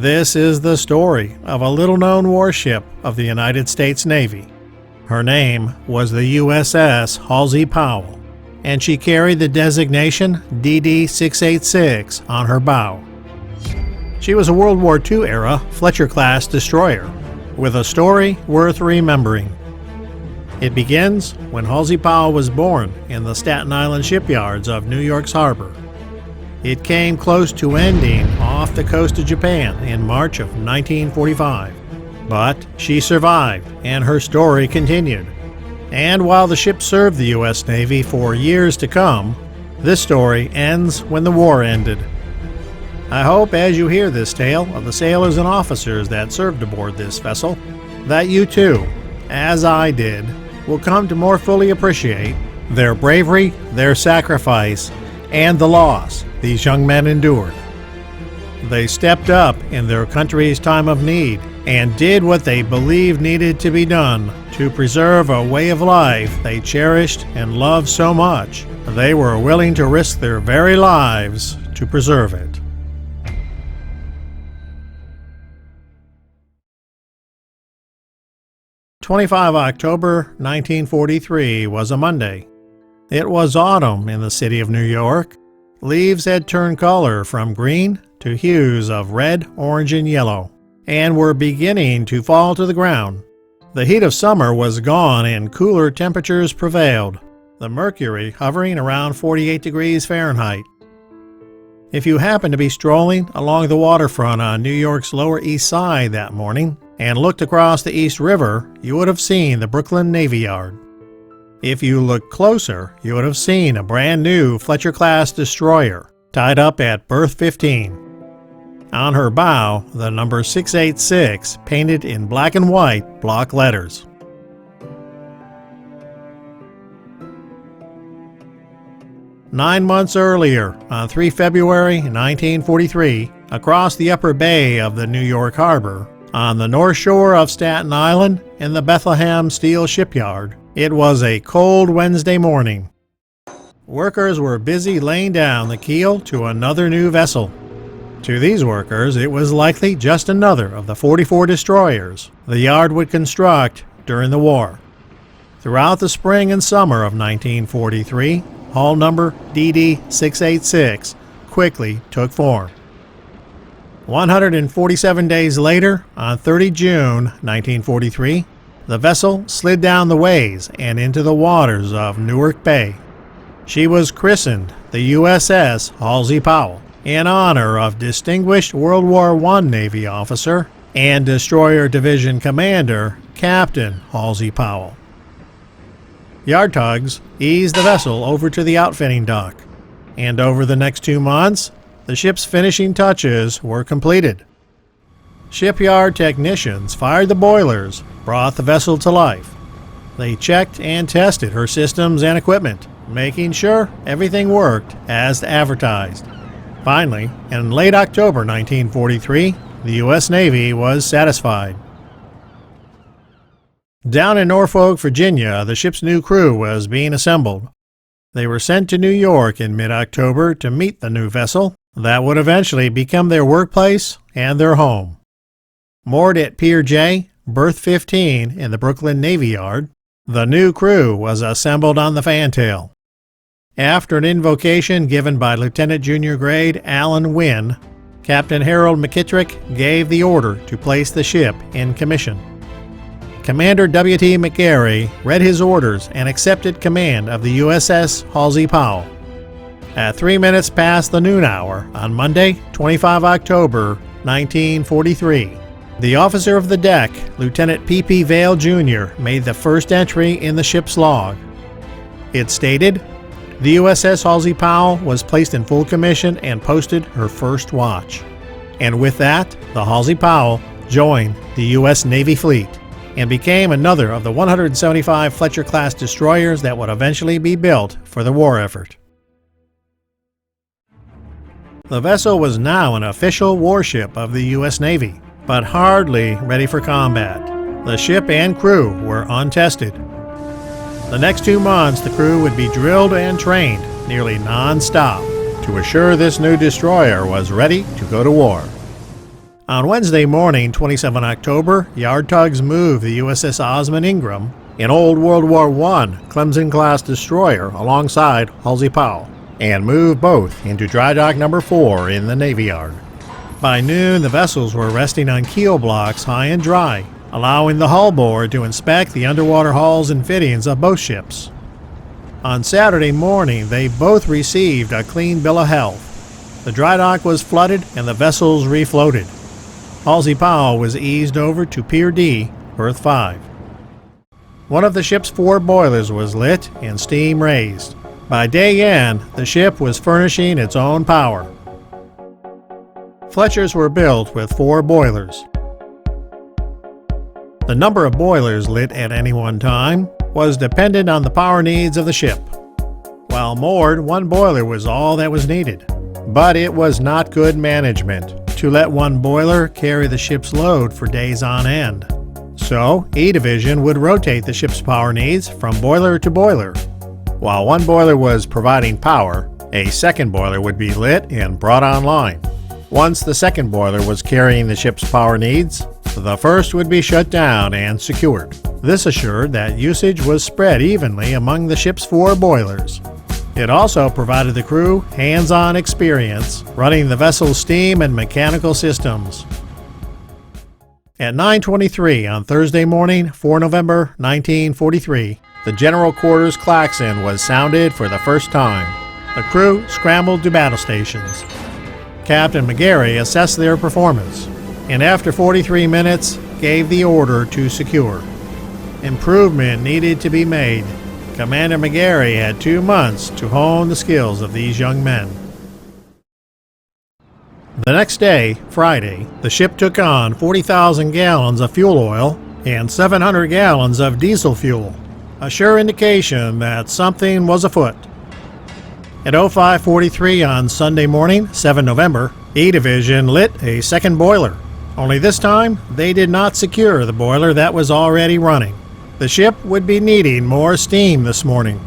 This is the story of a little-known warship of the United States Navy. Her name was the USS Halsey Powell, and she carried the designation DD-686 on her bow. She was a World War II-era Fletcher-class destroyer, with a story worth remembering. It begins when Halsey Powell was born in the Staten Island shipyards of New York's harbor. It came close to ending off the coast of Japan in March of 1945. But she survived, and her story continued. And while the ship served the U.S. Navy for years to come, this story ends when the war ended. I hope as you hear this tale of the sailors and officers that served aboard this vessel, that you too, as I did, will come to more fully appreciate their bravery, their sacrifice, and the loss these young men endured. They stepped up in their country's time of need and did what they believed needed to be done to preserve a way of life they cherished and loved so much they were willing to risk their very lives to preserve it. October 1943 was a Monday. It was autumn in the city of New York. Leaves had turned color from green to hues of red, orange, and yellow, and were beginning to fall to the ground. The heat of summer was gone and cooler temperatures prevailed, the mercury hovering around 48 degrees Fahrenheit. If you happened to be strolling along the waterfront on New York's Lower East Side that morning and looked across the East River, you would have seen the Brooklyn Navy Yard. If you looked closer, you would have seen a brand new Fletcher-class destroyer tied up at berth 15. On her bow, the number 686 painted in black and white block letters. Nine months earlier, on 3 February 1943, across the upper bay of the New York harbor, on the north shore of Staten Island in the Bethlehem Steel Shipyard, it was a cold Wednesday morning. Workers were busy laying down the keel to another new vessel. To these workers, it was likely just another of the 44 destroyers the yard would construct during the war. Throughout the spring and summer of 1943, hull number DD-686 quickly took form. 147 days later, on 30 June 1943, the vessel slid down the ways and into the waters of Newark Bay. She was christened the USS Halsey Powell in honor of distinguished World War I Navy officer and Destroyer Division Commander Captain Halsey Powell. Yard tugs eased the vessel over to the outfitting dock, and over the next 2 months, the ship's finishing touches were completed. Shipyard technicians fired the boilers, brought the vessel to life. They checked and tested her systems and equipment, making sure everything worked as advertised. Finally, in late October 1943, the U.S. Navy was satisfied. Down in Norfolk, Virginia, the ship's new crew was being assembled. They were sent to New York in mid-October to meet the new vessel that would eventually become their workplace and their home. Moored at Pier J, berth 15 in the Brooklyn Navy Yard, the new crew was assembled on the fantail. After an invocation given by Lieutenant Junior Grade Alan Wynne, Captain Harold McKittrick gave the order to place the ship in commission. Commander W.T. McGarry read his orders and accepted command of the USS Halsey Powell. At 3 minutes past the noon hour on Monday, 25 October 1943, the officer of the deck, Lieutenant P.P. Vail, Jr., made the first entry in the ship's log. It stated, "The USS Halsey Powell was placed in full commission and posted her first watch." And with that, the Halsey Powell joined the U.S. Navy fleet and became another of the 175 Fletcher-class destroyers that would eventually be built for the war effort. The vessel was now an official warship of the U.S. Navy, but hardly ready for combat. The ship and crew were untested. The next 2 months, the crew would be drilled and trained nearly non-stop to assure this new destroyer was ready to go to war. On Wednesday morning, 27 October, yard tugs moved the USS Osmond Ingram, an old World War I Clemson-class destroyer, alongside Halsey Powell, and moved both into Dry Dock Number 4 in the Navy Yard. By noon, the vessels were resting on keel blocks high and dry, allowing the hull board to inspect the underwater hulls and fittings of both ships. On Saturday morning, they both received a clean bill of health. The dry dock was flooded and the vessels refloated. Halsey Powell was eased over to Pier D, berth 5. One of the ship's 4 boilers was lit and steam raised. By day end, the ship was furnishing its own power. Fletchers were built with 4 boilers. The number of boilers lit at any one time was dependent on the power needs of the ship. While moored, 1 boiler was all that was needed. But it was not good management to let 1 boiler carry the ship's load for days on end. So, E Division would rotate the ship's power needs from boiler to boiler. While 1 boiler was providing power, a 2nd boiler would be lit and brought online. Once the 2nd boiler was carrying the ship's power needs, the 1st would be shut down and secured. This assured that usage was spread evenly among the ship's 4 boilers. It also provided the crew hands-on experience running the vessel's steam and mechanical systems. At 9:23 on Thursday morning, 4 November 1943, the General Quarters klaxon was sounded for the first time. The crew scrambled to battle stations. Captain McGarry assessed their performance, and after 43 minutes, gave the order to secure. Improvement needed to be made. Commander McGarry had 2 months to hone the skills of these young men. The next day, Friday, the ship took on 40,000 gallons of fuel oil and 700 gallons of diesel fuel, a sure indication that something was afoot. At 05:43 on Sunday morning, 7 November, E Division lit a 2nd boiler. Only this time, they did not secure the boiler that was already running. The ship would be needing more steam this morning.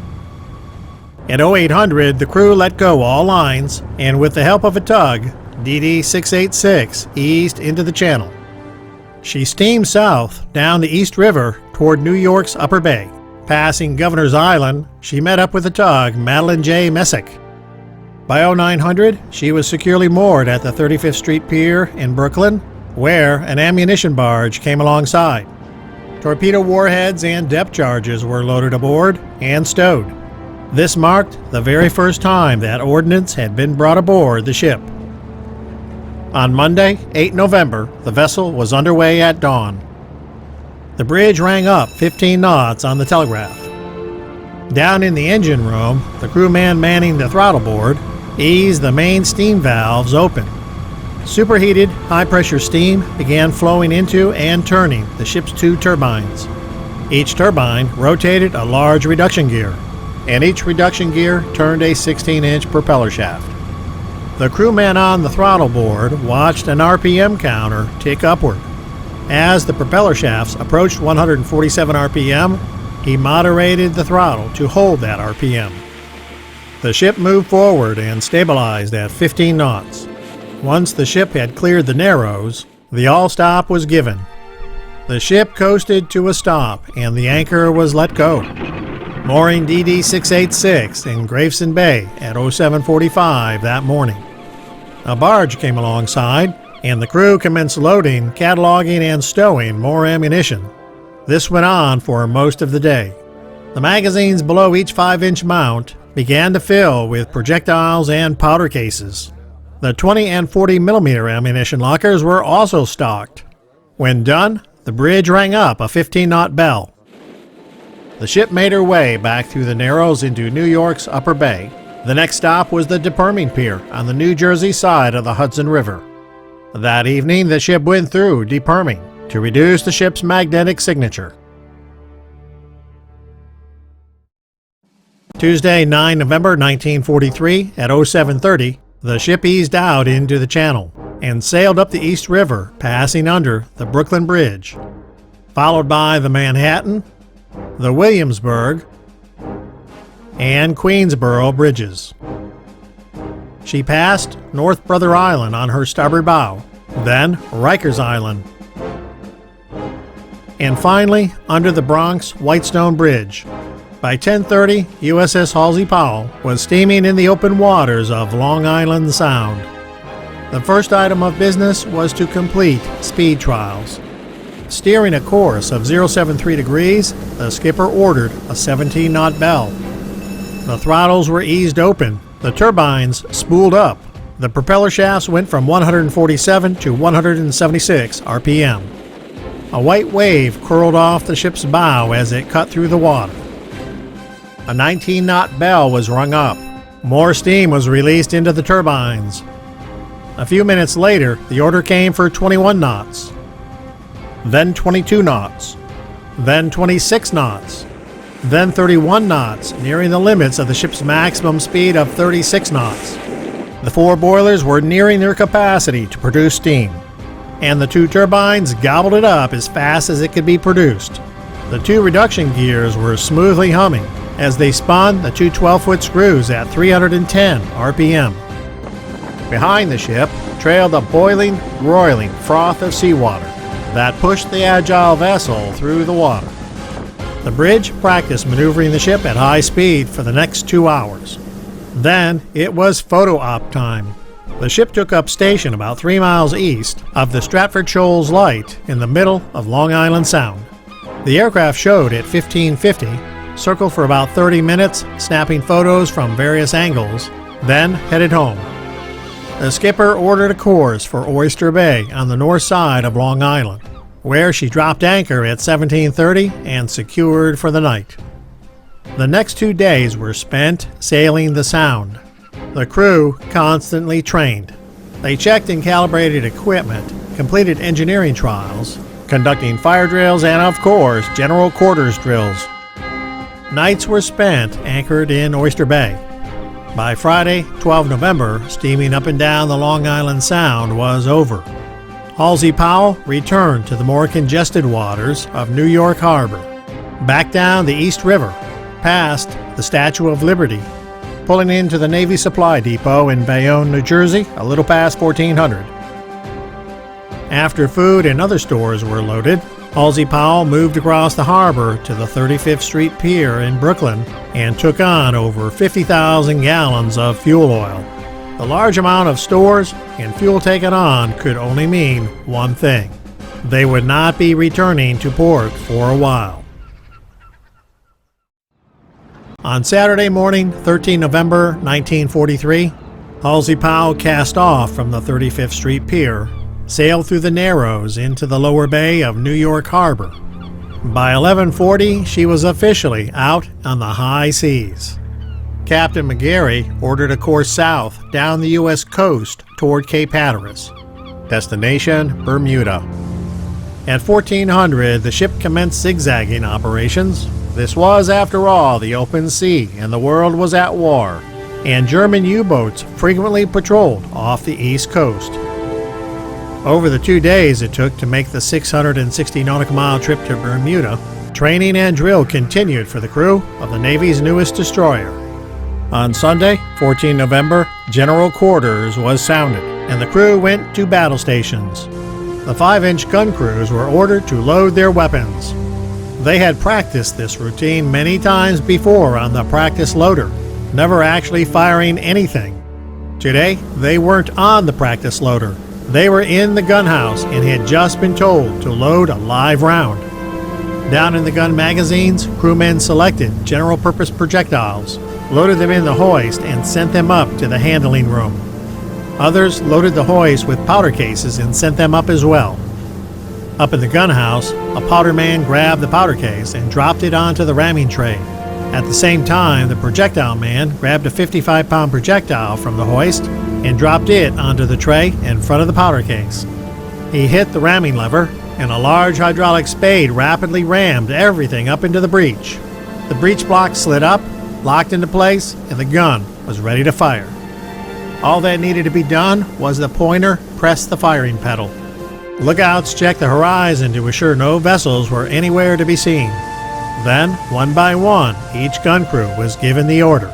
At 0800, the crew let go all lines, and with the help of a tug, DD-686 eased into the channel. She steamed south down the East River toward New York's Upper Bay. Passing Governor's Island, she met up with the tug Madeline J. Messick. By 0900, she was securely moored at the 35th Street Pier in Brooklyn, where an ammunition barge came alongside. Torpedo warheads and depth charges were loaded aboard and stowed. This marked the very first time that ordnance had been brought aboard the ship. On Monday, 8 November, the vessel was underway at dawn. The bridge rang up 15 knots on the telegraph. Down in the engine room, the crewman manning the throttle board eased the main steam valves open. Superheated, high-pressure steam began flowing into and turning the ship's 2 turbines. Each turbine rotated a large reduction gear, and each reduction gear turned a 16-inch propeller shaft. The crewman on the throttle board watched an RPM counter tick upward. As the propeller shafts approached 147 RPM, he moderated the throttle to hold that RPM. The ship moved forward and stabilized at 15 knots. Once the ship had cleared the Narrows, the all-stop was given. The ship coasted to a stop and the anchor was let go. Mooring DD-686 in Gravesend Bay at 07:45 that morning. A barge came alongside, and the crew commenced loading, cataloging, and stowing more ammunition. This went on for most of the day. The magazines below each 5-inch mount began to fill with projectiles and powder cases. The 20 and 40 millimeter ammunition lockers were also stocked. When done, the bridge rang up a 15-knot bell. The ship made her way back through the Narrows into New York's Upper Bay. The next stop was the Deperming Pier on the New Jersey side of the Hudson River. That evening, the ship went through deperming to reduce the ship's magnetic signature. Tuesday, 9 November 1943 at 07:30, the ship eased out into the channel and sailed up the East River, passing under the Brooklyn Bridge, followed by the Manhattan, the Williamsburg, and Queensboro bridges. She passed North Brother Island on her starboard bow then Rikers Island, and finally under the Bronx Whitestone Bridge. By 10:30, USS Halsey Powell was steaming in the open waters of Long Island Sound. The first item of business was to complete speed trials. Steering a course of 073 degrees, the skipper ordered a 17-knot bell. The throttles were eased open, the turbines spooled up. The propeller shafts went from 147 to 176 RPM. A white wave curled off the ship's bow as it cut through the water. A 19-knot bell was rung up. More steam was released into the turbines. A few minutes later, the order came for 21 knots, then 22 knots, then 26 knots, then 31 knots, nearing the limits of the ship's maximum speed of 36 knots. The 4 boilers were nearing their capacity to produce steam, and the 2 turbines gobbled it up as fast as it could be produced. The 2 reduction gears were smoothly humming as they spun the 2 12-foot screws at 310 RPM. Behind the ship trailed a boiling, roiling froth of seawater that pushed the agile vessel through the water. The bridge practiced maneuvering the ship at high speed for the next 2 hours. Then it was photo op time. The ship took up station about 3 miles east of the Stratford Shoals Light in the middle of Long Island Sound. The aircraft showed at 1550, circled for about 30 minutes, snapping photos from various angles, then headed home. The skipper ordered a course for Oyster Bay on the north side of Long Island, where she dropped anchor at 1730 and secured for the night. The next 2 days were spent sailing the Sound. The crew constantly trained. They checked and calibrated equipment, completed engineering trials, conducting fire drills, and of course, general quarters drills. Nights were spent anchored in Oyster Bay. By Friday, 12 November, steaming up and down the Long Island Sound was over. Halsey Powell returned to the more congested waters of New York Harbor, back down the East River, past the Statue of Liberty, pulling into the Navy Supply Depot in Bayonne, New Jersey, a little past 1400. After food and other stores were loaded, Halsey Powell moved across the harbor to the 35th Street Pier in Brooklyn and took on over 50,000 gallons of fuel oil. The large amount of stores and fuel taken on could only mean one thing: they would not be returning to port for a while. On Saturday morning, 13 November 1943, Halsey Powell cast off from the 35th Street Pier, sailed through the Narrows into the lower bay of New York Harbor. By 11:40, she was officially out on the high seas. Captain McGarry ordered a course south down the U.S. coast toward Cape Hatteras. Destination, Bermuda. At 1400, the ship commenced zigzagging operations. This was, after all, the open sea, and the world was at war, and German U-boats frequently patrolled off the east coast. Over the 2 days it took to make the 660 nautical mile trip to Bermuda, training and drill continued for the crew of the Navy's newest destroyer. On Sunday, 14 November, General Quarters was sounded, and the crew went to battle stations. The 5-inch gun crews were ordered to load their weapons. They had practiced this routine many times before on the practice loader, never actually firing anything. Today, they weren't on the practice loader. They were in the gunhouse and had just been told to load a live round. Down in the gun magazines, crewmen selected general-purpose projectiles, loaded them in the hoist, and sent them up to the handling room. Others loaded the hoist with powder cases and sent them up as well. Up in the gunhouse, a powder man grabbed the powder case and dropped it onto the ramming tray. At the same time, the projectile man grabbed a 55-pound projectile from the hoist and dropped it onto the tray in front of the powder case. He hit the ramming lever, and a large hydraulic spade rapidly rammed everything up into the breech. The breech block slid up, locked into place, and the gun was ready to fire. All that needed to be done was the pointer press the firing pedal. Lookouts checked the horizon to assure no vessels were anywhere to be seen. Then, one by one, each gun crew was given the order.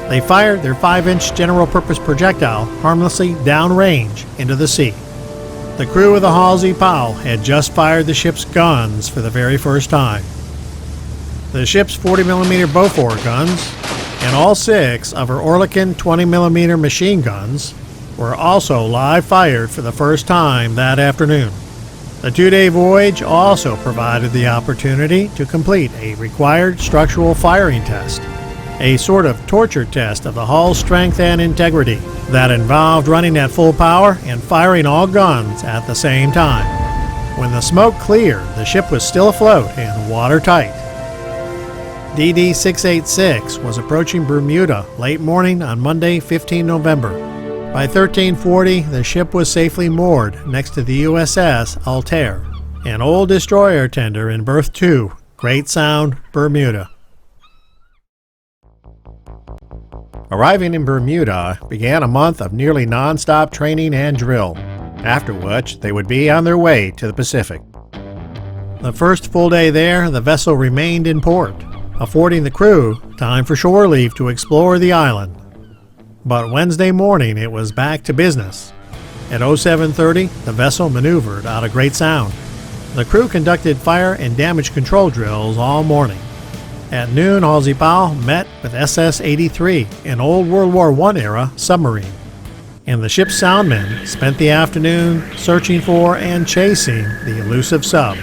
They fired their 5-inch general-purpose projectile harmlessly downrange into the sea. The crew of the Halsey Powell had just fired the ship's guns for the very first time. The ship's 40mm Bofors guns and all 6 of her Oerlikon 20mm machine guns were also live fired for the first time that afternoon. The 2-day voyage also provided the opportunity to complete a required structural firing test, a sort of torture test of the hull's strength and integrity that involved running at full power and firing all guns at the same time. When the smoke cleared, the ship was still afloat and watertight. DD-686 was approaching Bermuda late morning on Monday, 15 November. By 1340, the ship was safely moored next to the USS Altair, an old destroyer tender in Berth 2, Great Sound, Bermuda. Arriving in Bermuda began a month of nearly non-stop training and drill, after which they would be on their way to the Pacific. The first full day there, the vessel remained in port, affording the crew time for shore leave to explore the island. But Wednesday morning it was back to business. At 0730, the vessel maneuvered out of Great Sound. The crew conducted fire and damage control drills all morning. At noon, Halsey Powell met with SS-83, an old World War I era submarine, and the ship's soundmen spent the afternoon searching for and chasing the elusive sub.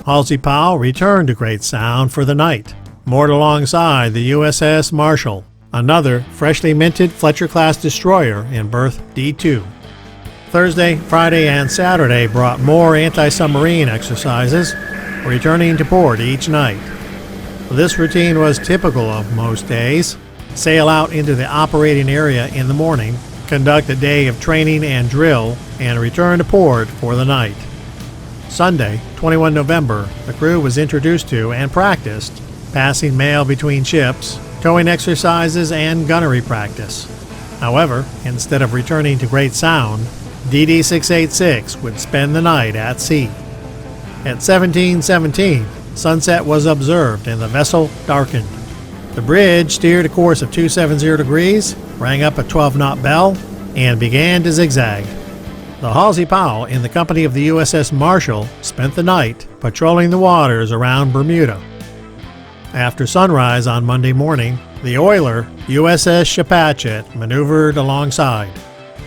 Halsey Powell returned to Great Sound for the night, moored alongside the USS Marshall, another freshly minted Fletcher-class destroyer in berth D2. Thursday, Friday, and Saturday brought more anti-submarine exercises, returning to port each night. This routine was typical of most days. Sail out into the operating area in the morning, conduct a day of training and drill, and return to port for the night. Sunday, 21 November, the crew was introduced to and practiced passing mail between ships, towing exercises, and gunnery practice. However, instead of returning to Great Sound, DD-686 would spend the night at sea. At 17:17, sunset was observed and the vessel darkened. The bridge steered a course of 270 degrees, rang up a 12-knot bell, and began to zigzag. The Halsey Powell, in the company of the USS Marshall, spent the night patrolling the waters around Bermuda. After sunrise on Monday morning, the oiler USS Chepachet maneuvered alongside.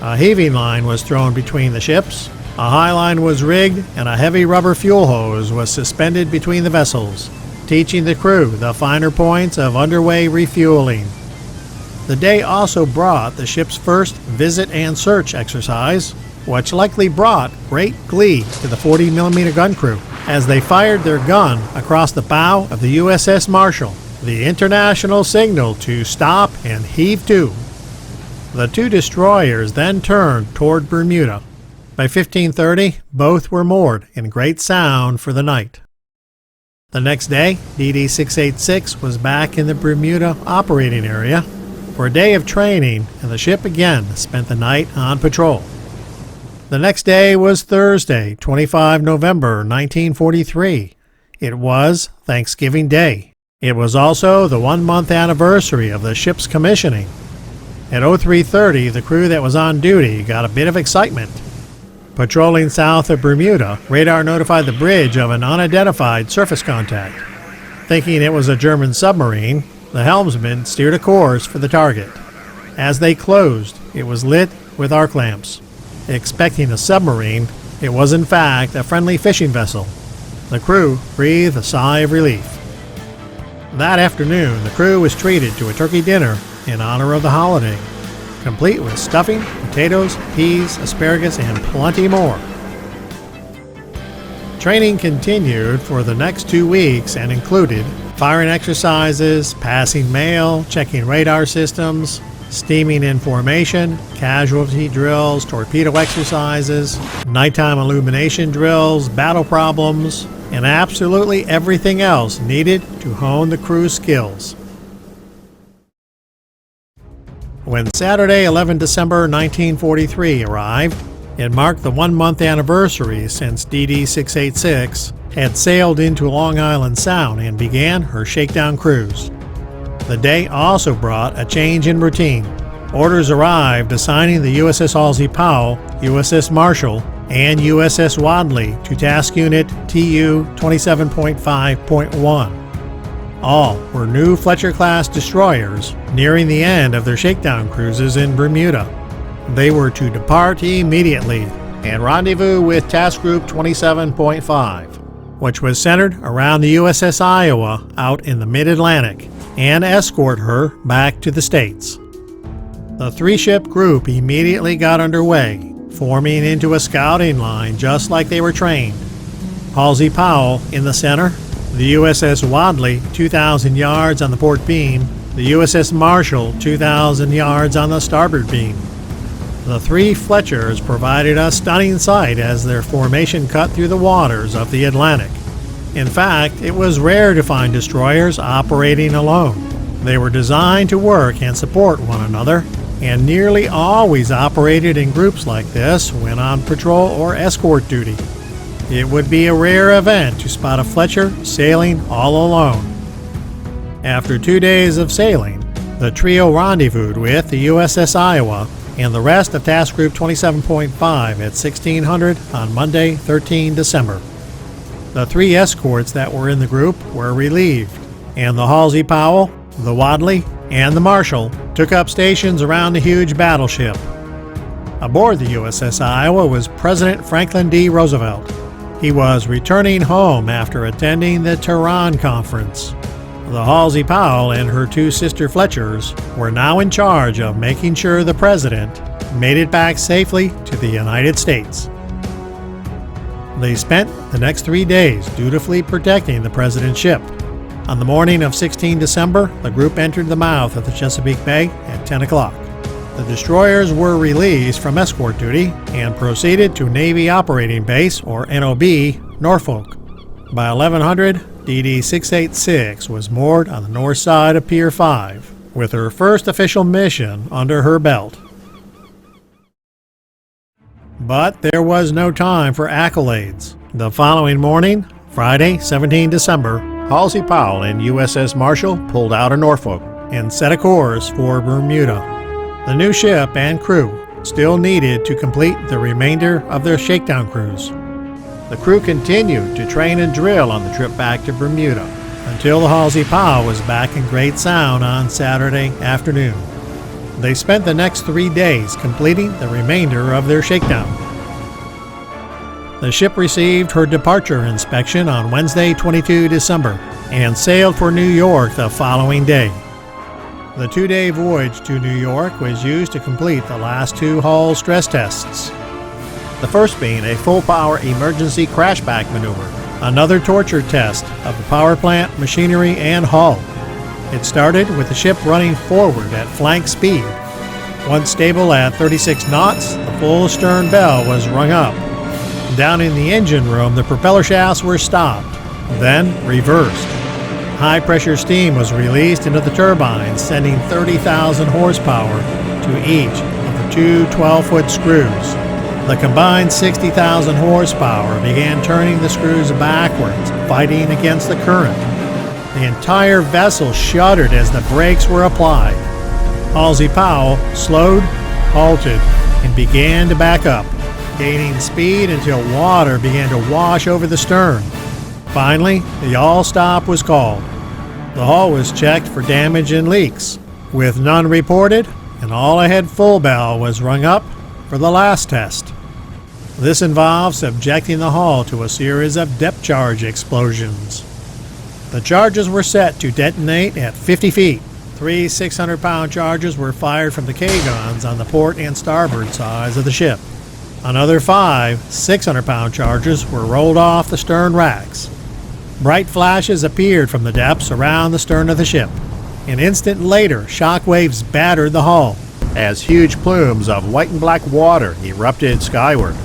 A heaving line was thrown between the ships, a high line was rigged, and a heavy rubber fuel hose was suspended between the vessels, teaching the crew the finer points of underway refueling. The day also brought the ship's first visit and search exercise, which likely brought great glee to the 40mm gun crew as they fired their gun across the bow of the USS Marshall, the international signal to stop and heave to. The 2 destroyers then turned toward Bermuda. By 15:30, both were moored in Great Sound for the night. The next day, DD-686 was back in the Bermuda Operating Area for a day of training, and the ship again spent the night on patrol. The next day was Thursday, 25 November 1943. It was Thanksgiving Day. It was also the 1-month anniversary of the ship's commissioning. At 03:30, the crew that was on duty got a bit of excitement. Patrolling south of Bermuda, radar notified the bridge of an unidentified surface contact. Thinking it was a German submarine, the helmsman steered a course for the target. As they closed, it was lit with arc lamps. Expecting a submarine, it was in fact a friendly fishing vessel. The crew breathed a sigh of relief. That afternoon, the crew was treated to a turkey dinner in honor of the holiday, complete with stuffing, potatoes, peas, asparagus, and plenty more. Training continued for the next 2 weeks and included firing exercises, passing mail, checking radar systems, steaming in formation, casualty drills, torpedo exercises, nighttime illumination drills, battle problems, and absolutely everything else needed to hone the crew's skills. When Saturday, 11 December 1943 arrived, it marked the 1-month anniversary since DD-686 had sailed into Long Island Sound and began her Shakedown cruise. The day also brought a change in routine. Orders arrived assigning the USS Halsey Powell, USS Marshall, and USS Wadley to Task Unit TU 27.5.1. All were new Fletcher-class destroyers nearing the end of their shakedown cruises in Bermuda. They were to depart immediately and rendezvous with Task Group 27.5, which was centered around the USS Iowa out in the mid-Atlantic, and escort her back to the States. The three-ship group immediately got underway, forming into a scouting line just like they were trained. Halsey Powell in the center, the USS Wadley 2,000 yards on the port beam, the USS Marshall 2,000 yards on the starboard beam. The three Fletchers provided a stunning sight as their formation cut through the waters of the Atlantic. In fact, it was rare to find destroyers operating alone. They were designed to work and support one another, and nearly always operated in groups like this when on patrol or escort duty. It would be a rare event to spot a Fletcher sailing all alone. After 2 days of sailing, the trio rendezvoused with the USS Iowa and the rest of Task Group 27.5 at 1600 on Monday, 13 December. The three escorts that were in the group were relieved, and the Halsey Powell, the Wadley, and the Marshall took up stations around the huge battleship. Aboard the USS Iowa was President Franklin D. Roosevelt. He was returning home after attending the Tehran Conference. The Halsey Powell and her two sister Fletchers were now in charge of making sure the President made it back safely to the United States. They spent the next 3 days dutifully protecting the President's ship. On the morning of 16 December, the group entered the mouth of the Chesapeake Bay at 10 o'clock. The destroyers were released from escort duty and proceeded to Navy Operating Base, or NOB, Norfolk. By 1100, DD-686 was moored on the north side of Pier 5, with her first official mission under her belt. But there was no time for accolades. The following morning, Friday, 17 December, Halsey Powell and USS Marshall pulled out of Norfolk and set a course for Bermuda. The new ship and crew still needed to complete the remainder of their shakedown cruise. The crew continued to train and drill on the trip back to Bermuda until the Halsey Powell was back in Great Sound on Saturday afternoon. They spent the next 3 days completing the remainder of their shakedown. The ship received her departure inspection on Wednesday, 22 December, and sailed for New York the following day. The 2-day voyage to New York was used to complete the last 2 hull stress tests. The first being a full-power emergency crashback maneuver, another torture test of the power plant, machinery, and hull. It started with the ship running forward at flank speed. Once stable at 36 knots, the full stern bell was rung up. Down in the engine room, the propeller shafts were stopped, then reversed. High-pressure steam was released into the turbines, sending 30,000 horsepower to each of the 2 12-foot screws. The combined 60,000 horsepower began turning the screws backwards, fighting against the current. The entire vessel shuddered as the brakes were applied. Halsey Powell slowed, halted, and began to back up, gaining speed until water began to wash over the stern. Finally, the yawl stop was called. The hull was checked for damage and leaks. With none reported, an all-ahead full bell was rung up for the last test. This involved subjecting the hull to a series of depth charge explosions. The charges were set to detonate at 50 feet. 3 600-pound charges were fired from the K-guns on the port and starboard sides of the ship. Another 5 600-pound charges were rolled off the stern racks. Bright flashes appeared from the depths around the stern of the ship. An instant later, shock waves battered the hull as huge plumes of white and black water erupted skyward.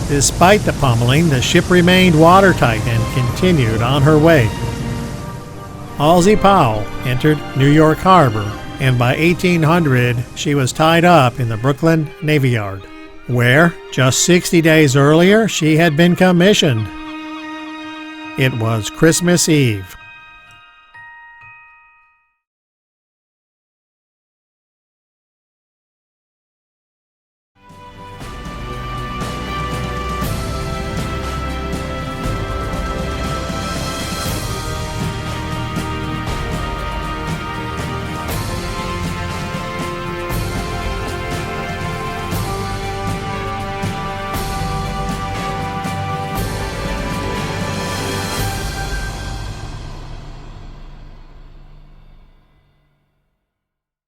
Despite the pummeling, the ship remained watertight and continued on her way. Halsey Powell entered New York Harbor, and by 1800 she was tied up in the Brooklyn Navy Yard, where, just 60 days earlier, she had been commissioned. It was Christmas Eve.